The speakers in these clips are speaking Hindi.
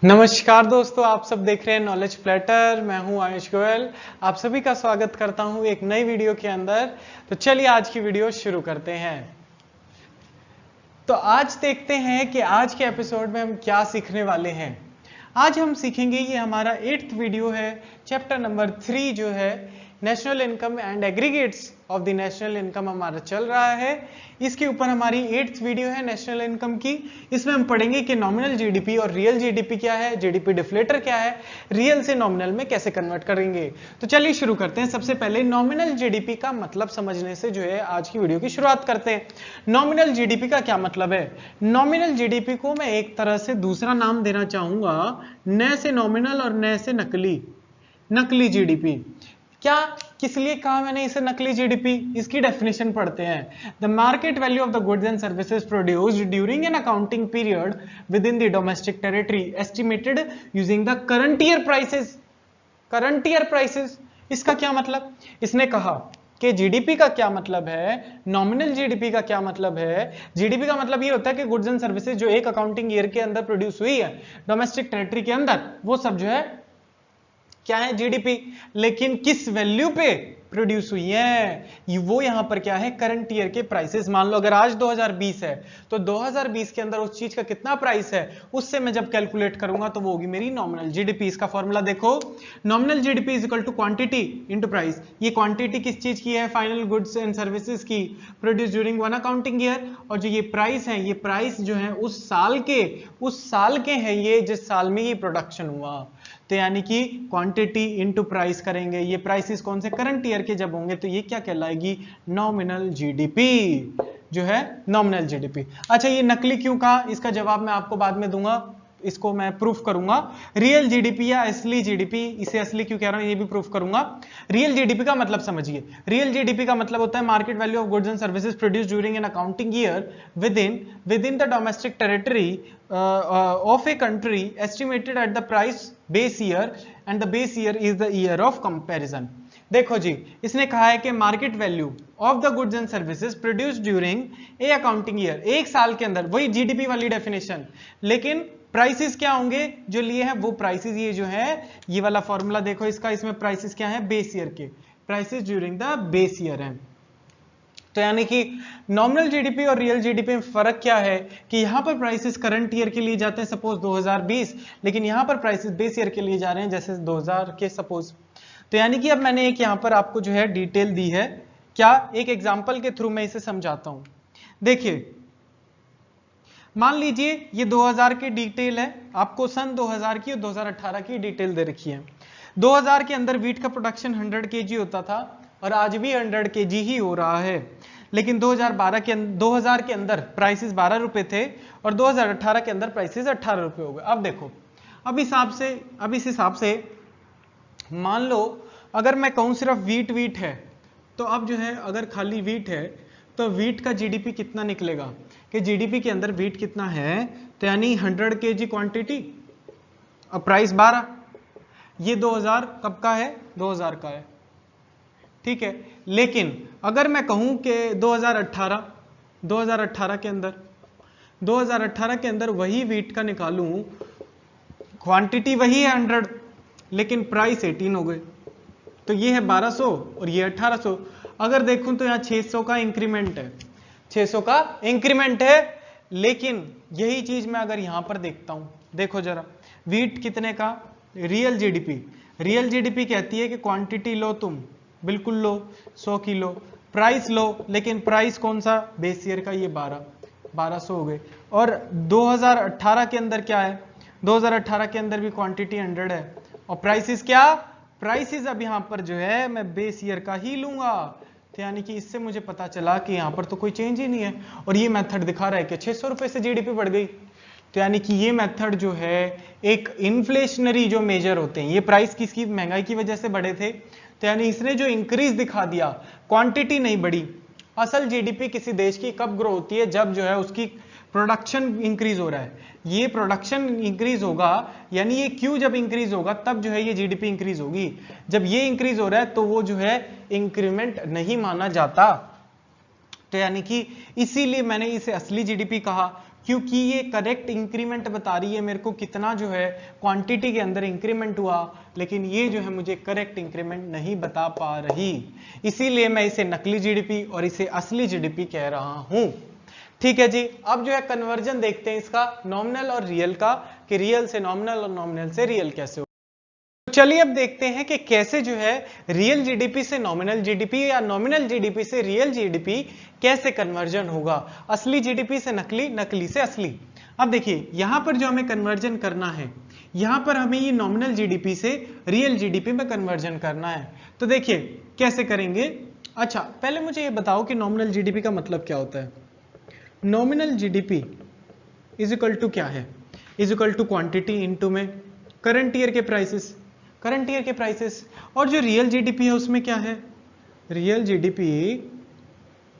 नमस्कार दोस्तों, आप सब देख रहे हैं नॉलेज प्लेटर। मैं हूं आयुष गोयल। आप सभी का स्वागत करता हूं एक नई वीडियो के अंदर। तो चलिए आज की वीडियो शुरू करते हैं। तो आज देखते हैं कि आज के एपिसोड में हम क्या सीखने वाले हैं। आज हम सीखेंगे, ये हमारा 8th वीडियो है, चैप्टर नंबर 3 जो है national income and aggregates of the national income हमारा चल रहा है। इसके ऊपर हमारी 8th वीडियो है नेशनल इनकम की। इसमें हम पढ़ेंगे कि नॉमिनल जीडीपी और रियल जीडीपी क्या है, जीडीपी डिफ्लेटर क्या है, रियल से नॉमिनल में कैसे कन्वर्ट करेंगे। तो चलिए शुरू करते हैं। सबसे पहले नॉमिनल जीडीपी का मतलब समझने से जो है आज की वीडियो की शुरुआत करते हैं। नॉमिनल जीडीपी का क्या मतलब है? नॉमिनल जीडीपी को मैं एक तरह से दूसरा नाम देना चाहूंगा, न से नॉमिनल और न से नकली जीडीपी। क्या किस लिए कहा मैंने इसे नकली जीडीपी? इसकी डेफिनेशन पढ़ते हैं। The market value of the goods and services produced during an accounting period with in the domestic territory estimated using the current year prices. Current year prices, इसका क्या मतलब? इसने कहा कि जीडीपी का क्या मतलब है, नॉमिनल जीडीपी का क्या मतलब है। जीडीपी का मतलब ये होता है कि गुड्स एंड सर्विसेज जो एक अकाउंटिंग ईयर के अंदर प्रोड्यूस हुई है डोमेस्टिक टेरिटरी के अंदर, वो सब जो है क्या है, जीडीपी। लेकिन किस वैल्यू पे प्रोड्यूस हुई है, वो यहां पर क्या है, करंट ईयर के प्राइसेस। मान लो अगर आज 2020 है तो 2020 के अंदर उस चीज का कितना प्राइस है, उससे मैं जब कैलकुलेट करूंगा तो वो होगी मेरी नॉमिनल जीडीपी। इसका फॉर्मूला देखो, nominal GDP is equal to quantity into price. ये क्वांटिटी किस चीज की है? फाइनल गुड्स एंड सर्विसेज की, produce during one accounting year. और जो ये प्राइस है, ये प्राइस जो है उस साल के हैं, ये जिस साल में ये प्रोडक्शन हुआ। तो यानी कि क्वांटिटी इनटू प्राइस करेंगे, ये प्राइसेस कौन से, करंट ईयर के जब होंगे, तो ये क्या कहलाएगी, नॉमिनल जीडीपी जो है, नॉमिनल जीडीपी। अच्छा, ये नकली क्यों कहा, इसका जवाब मैं आपको बाद में दूंगा, इसको मैं प्रूफ करूंगा। रियल जीडीपी या असली जीडीपी, इसे असली क्यों कह रहा हूं ये भी प्रूफ करूंगा। रियल जीडीपी का मतलब समझिए। रियल जीडीपी का मतलब होता है market value of goods and services produce during an accounting year with in the domestic territory of a country estimated at the price base year and the base year is the year of comparison। देखो जी, इसने कहा है कि market value of the goods and services produced during a accounting year, एक साल के अंदर, वही जीडीपी वाली डेफिनेशन, लेकिन प्राइसेस क्या होंगे जो लिए हैं, वो प्राइसेस ये जो है, ये वाला फॉर्मूला देखो इसका, इसमें प्राइसेस क्या है, बेस ईयर के prices during the base year है। तो यानी कि नॉमिनल जीडीपी और रियल जीडीपी में फर्क क्या है कि यहां पर प्राइसेस करंट ईयर के लिए जाते हैं, सपोज 2020, लेकिन यहां पर प्राइसेस बेस ईयर के लिए जा रहे हैं, जैसे 2000 के सपोज। तो यानी कि अब मैंने एक यहां पर आपको जो है डिटेल दी है, क्या, एक एग्जांपल के थ्रू मैं इसे समझाता हूं। देखिए, मान लीजिए ये 2000 की डिटेल है, आपको सन 2000 की और 2018 की डिटेल दे रखी है। 2000 के अंदर वीट का प्रोडक्शन 100 केजी होता था और आज भी 100 केजी ही हो रहा है, लेकिन 2000 के अंदर प्राइसेस 12 रुपए थे और 2018 के अंदर प्राइसेस 18 रुपए हो गए। अब देखो, अब इस हिसाब से मान लो अगर मैं कहूं सिर्फ वीट है, तो अब जो है अगर खाली वीट है तो वीट का जीडीपी कितना निकलेगा, कि जीडीपी के अंदर वीट कितना है, तो यानी 100 केजी क्वांटिटी और प्राइस 12। ये 2000 कब का है, 2000 का है, ठीक है। लेकिन अगर मैं कहूं कि 2018 के अंदर वही वीट का निकालूं, क्वांटिटी वही है 100, लेकिन प्राइस 18 हो गए, तो ये है 1200 और ये 1800। अगर देखूं तो यहां 600 का इंक्रीमेंट है, 600 का इंक्रीमेंट है। लेकिन यही चीज मैं अगर यहां पर देखता हूं, देखो जरा, वीट कितने का, रियल जीडीपी कहती है कि क्वांटिटी लो तुम, बिल्कुल लो 100 किलो, प्राइस लो, लेकिन प्राइस कौन सा, बेस ईयर का, ये 1200 हो गए। और 2018 के अंदर क्या है, 2018 के अंदर भी क्वांटिटी 100 है और प्राइसेस क्या, प्राइसेस अब यहां पर जो है मैं बेस ईयर का ही लूंगा। तो यानी कि इससे मुझे पता चला कि यहां पर तो कोई चेंज ही नहीं है, और ये मेथड दिखा रहा है कि 600 रुपए से जीडीपी बढ़ गई। तो यानी कि ये मेथड जो है एक इन्फ्लेशनरी जो मेजर होते हैं, ये प्राइस किसकी, महंगाई की वजह से बढ़े थे, तो यानी इसने जो इंक्रीज दिखा दिया, क्वांटिटी नहीं बढ़ी। असल जीडीपी किसी देश की कब ग्रो होती है, जब जो है उसकी प्रोडक्शन इंक्रीज हो रहा है, ये प्रोडक्शन इंक्रीज होगा, यानी ये क्यू जब इंक्रीज होगा तब जो है ये जीडीपी इंक्रीज होगी। जब ये इंक्रीज हो रहा है तो वो जो है इंक्रीमेंट नहीं माना जाता। तो यानी कि इसीलिए मैंने इसे असली जीडीपी कहा। क्योंकि ये करेक्ट इंक्रीमेंट बता रही है मेरे को कितना जो है क्वांटिटी के अंदर इंक्रीमेंट हुआ, लेकिन ये जो है मुझे करेक्ट इंक्रीमेंट नहीं बता पा रही, इसीलिए मैं इसे नकली जीडीपी और इसे असली जीडीपी कह रहा हूं। ठीक है जी, अब जो है कन्वर्जन देखते हैं इसका नॉमिनल और रियल का, कि रियल से नॉमिनल और नॉमिनल से रियल कैसे हो। तो चलिए अब देखते हैं कि कैसे जो है रियल जीडीपी से नॉमिनल जीडीपी या नॉमिनल जीडीपी से रियल जीडीपी कैसे कन्वर्जन होगा, असली जीडीपी से नकली, नकली से असली। अब देखिए यहां पर जो हमें कन्वर्जन करना है, यहां पर हमें ये नॉमिनल जीडीपी से रियल जीडीपी में कन्वर्जन करना है। तो देखिए कैसे करेंगे। अच्छा पहले मुझे ये बताओ कि नॉमिनल जीडीपी का मतलब क्या होता है। Nominal GDP is equal to क्या है, is equal to quantity into में करंट ईयर के प्राइसेस, करंट ईयर के प्राइसेस। और जो रियल जीडीपी है उसमें क्या है, real GDP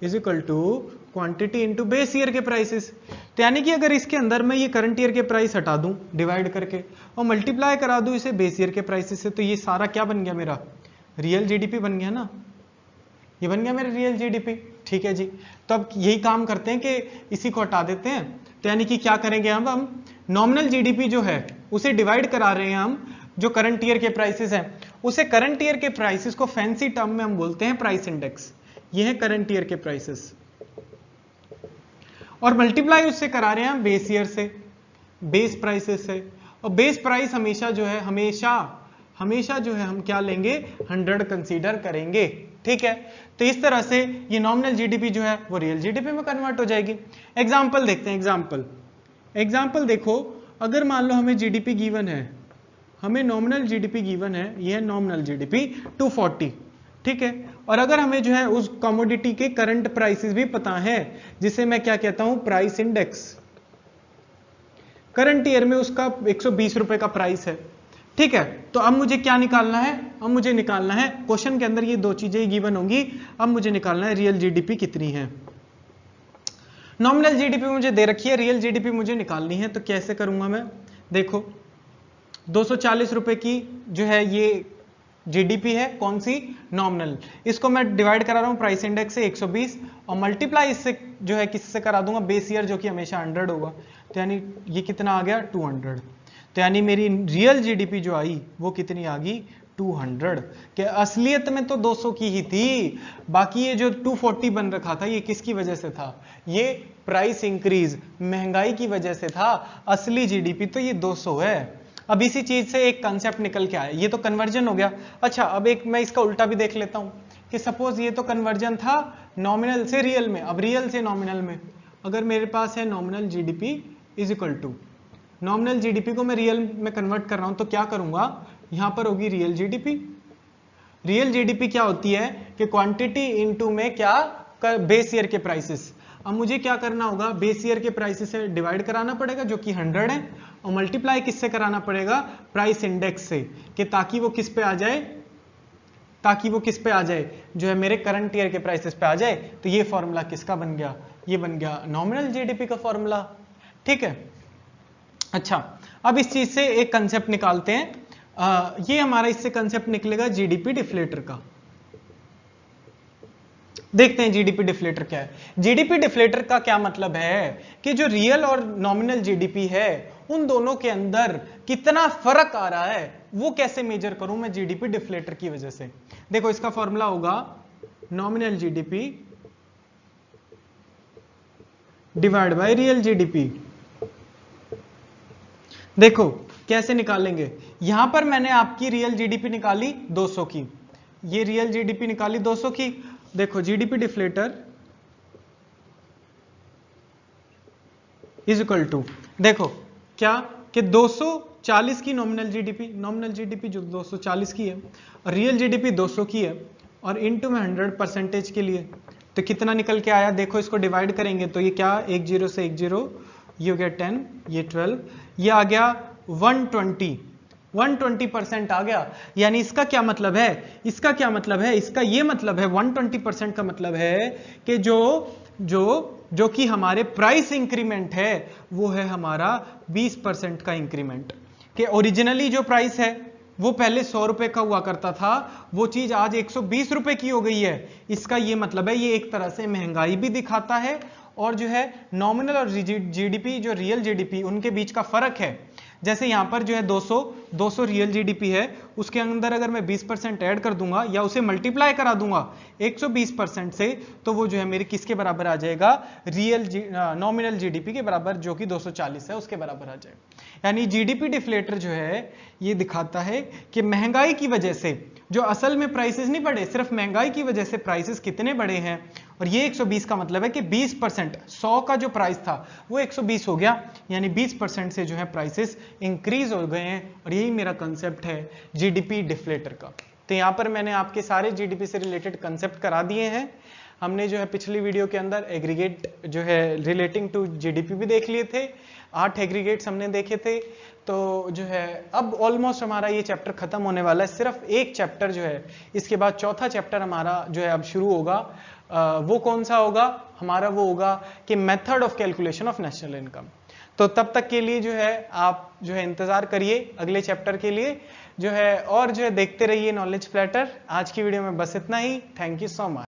is equal to quantity into base year के प्राइसेस। तो यानी कि अगर इसके अंदर मैं ये करंट ईयर के प्राइस हटा दूं डिवाइड करके और मल्टीप्लाई करा दूं इसे बेस ईयर के प्राइसेस से, तो ये सारा क्या बन गया, मेरा रियल जीडीपी बन गया ना, ये बन गया मेरा रियल जीडीपी। ठीक है जी, तो अब यही काम करते हैं कि इसी को हटा देते हैं। तो यानी कि क्या करेंगे हम नॉमिनल जीडीपी जो है उसे डिवाइड करा रहे हैं हम जो करंट ईयर के प्राइसेस हैं, उसे करंट ईयर के प्राइसेस को फैंसी टर्म में हम बोलते हैं प्राइस इंडेक्स। ये है करंट ईयर के प्राइसेस, और मल्टीप्लाई उससे करा रहे हैं हम बेस ईयर से, बेस प्राइसेस से। और बेस प्राइस हमेशा जो है हमेशा जो है हम क्या लेंगे, 100 कंसीडर करेंगे। ठीक है, तो इस तरह से ये नॉमिनल जीडीपी जो है वो रियल जीडीपी में कन्वर्ट हो जाएगी। एग्जांपल देखते हैं, एग्जांपल देखो, अगर मान लो हमें जीडीपी गिवन है, हमें नॉमिनल जीडीपी गिवन है, ये है नॉमिनल जीडीपी 240। ठीक है, और अगर हमें जो है उस कमोडिटी के करंट प्राइसेस भी पता है, जिसे मैं क्या कहता हूं, प्राइस इंडेक्स। करंट ईयर में उसका 120 रुपए का प्राइस है। ठीक है, तो अब मुझे क्या निकालना है, अब मुझे निकालना है, क्वेश्चन के अंदर ये दो चीजें गिवन होंगी, अब मुझे निकालना है रियल जीडीपी कितनी है। नॉमिनल जीडीपी मुझे दे रखी है, रियल जीडीपी मुझे निकालनी है, तो कैसे करूंगा मैं, देखो 240 रुपए की जो है ये जीडीपी है, कौन सी, नॉमिनल। इसको मैं डिवाइड करा रहा हूं प्राइस इंडेक्स से 120 और मल्टीप्लाई इससे जो है किससे करा दूंगा, बेस ईयर जो कि हमेशा 100 होगा। तो यानी ये कितना आ गया, 200। तो यानी मेरी रियल जीडीपी जो आई वो कितनी आ गई, 200। कि असलियत में तो 200 की ही थी, बाकी ये जो 240 बन रखा था ये किसकी वजह से था, ये प्राइस इंक्रीज, महंगाई की वजह से था। असली जीडीपी तो ये 200 है। अब इसी चीज से एक कंसेप्ट निकल के आया, ये तो कन्वर्जन हो गया। अच्छा अब एक मैं इसका उल्टा भी देख लेता हूं कि सपोज ये तो कन्वर्जन था नॉमिनल से रियल में, अब रियल से नॉमिनल में अगर मेरे पास है nominal GDP is equal to, nominal GDP को मैं रियल में कन्वर्ट कर रहा हूं, तो क्या करूंगा, यहां पर होगी रियल जीडीपी। रियल जीडीपी क्या होती है कि क्वांटिटी इनटू में क्या, बेस ईयर के प्राइसेस। अब मुझे क्या करना होगा, बेस ईयर के प्राइसेस से डिवाइड कराना पड़ेगा जो कि 100 है, और मल्टीप्लाई किससे कराना पड़ेगा, प्राइस इंडेक्स से, कि ताकि वो किस पे आ जाए, जो है मेरे करंट ईयर के प्राइसेस पे आ जाए। तो ये फॉर्मूला किसका बन गया, ये बन गया नॉमिनल जीडीपी का फॉर्मूला। ठीक है, अच्छा अब इस चीज से एक कंसेप्ट निकालते हैं, ये हमारा इससे कंसेप्ट निकलेगा जीडीपी डिफ्लेटर का। देखते हैं जीडीपी डिफ्लेटर क्या है। जीडीपी डिफ्लेटर का क्या मतलब है कि जो रियल और नॉमिनल जीडीपी है उन दोनों के अंदर कितना फर्क आ रहा है, वो कैसे मेजर करूं मैं जीडीपी डिफ्लेटर की वजह से। देखो इसका फॉर्मूला होगा nominal GDP divide by real GDP. देखो कैसे निकालेंगे, यहां पर मैंने आपकी रियल जीडीपी निकाली 200 की, ये रियल जीडीपी निकाली 200 की। देखो GDP deflator is equal to, देखो क्या कि 240 की नॉमिनल जीडीपी जो 240 की है और रियल जीडीपी 200 की है, और इनटू में 100% के लिए, तो कितना निकल के आया, देखो इसको डिवाइड करेंगे तो ये क्या, 10 से 10, ये हो गया 10, ये 12, ये आ गया 120% आ गया। यानी इसका क्या मतलब है, इसका ये मतलब है 120% का मतलब है कि जो कि हमारे प्राइस इंक्रीमेंट है वो है हमारा 20% का इंक्रीमेंट। कि ओरिजिनली जो प्राइस है वो पहले 100 रुपए का हुआ करता था, वो चीज आज 120 रुपए की हो गई है। इसका ये मतलब है, ये एक तरह से महंगाई भी दिखाता है और जो है नॉमिनल और जीडीपी जो रियल जीडीपी उनके बीच का फर्क है। जैसे यहाँ पर जो है 200 रियल जीडीपी है, उसके अंदर अगर मैं 20% ऐड कर दूंगा या उसे मल्टीप्लाई करा दूंगा 120% से, तो वो जो है मेरे किसके बराबर आ जाएगा, रियल नॉमिनल जीडीपी के बराबर, जो कि 240 है उसके बराबर आ जाएगा। यानी जीडीपी डिफ्लेटर जो है ये दिखाता है कि महंगाई की वजह से जो असल में प्राइसेस नहीं बढ़े, सिर्फ महंगाई की वजह से प्राइसेस कितने बढ़े हैं। और ये 120 का मतलब है कि 20%, 100 का जो प्राइस था वो 120 हो गया, यानी 20% से जो है प्राइसेस इंक्रीज हो गए हैं। और यही मेरा कंसेप्ट है जीडीपी डिफ्लेटर का। तो यहाँ पर मैंने आपके सारे जीडीपी से रिलेटेड कंसेप्ट करा दिए हैं। हमने जो है पिछली वीडियो के अंदर एग्रीगेट जो है रिलेटिंग टू जीडीपी भी देख लिए थे, 8 एग्रीगेट्स हमने देखे थे। तो जो है अब ऑलमोस्ट हमारा ये चैप्टर खत्म होने वाला है, सिर्फ एक चैप्टर जो है, इसके बाद चौथा चैप्टर हमारा जो है अब शुरू होगा। वो कौन सा होगा हमारा, वो होगा कि method of calculation of national income. तो तब तक के लिए जो है आप जो है इंतजार करिए अगले चैप्टर के लिए जो है, और जो है देखते रहिए नॉलेज प्लेटर। आज की वीडियो में बस इतना ही। Thank you so much.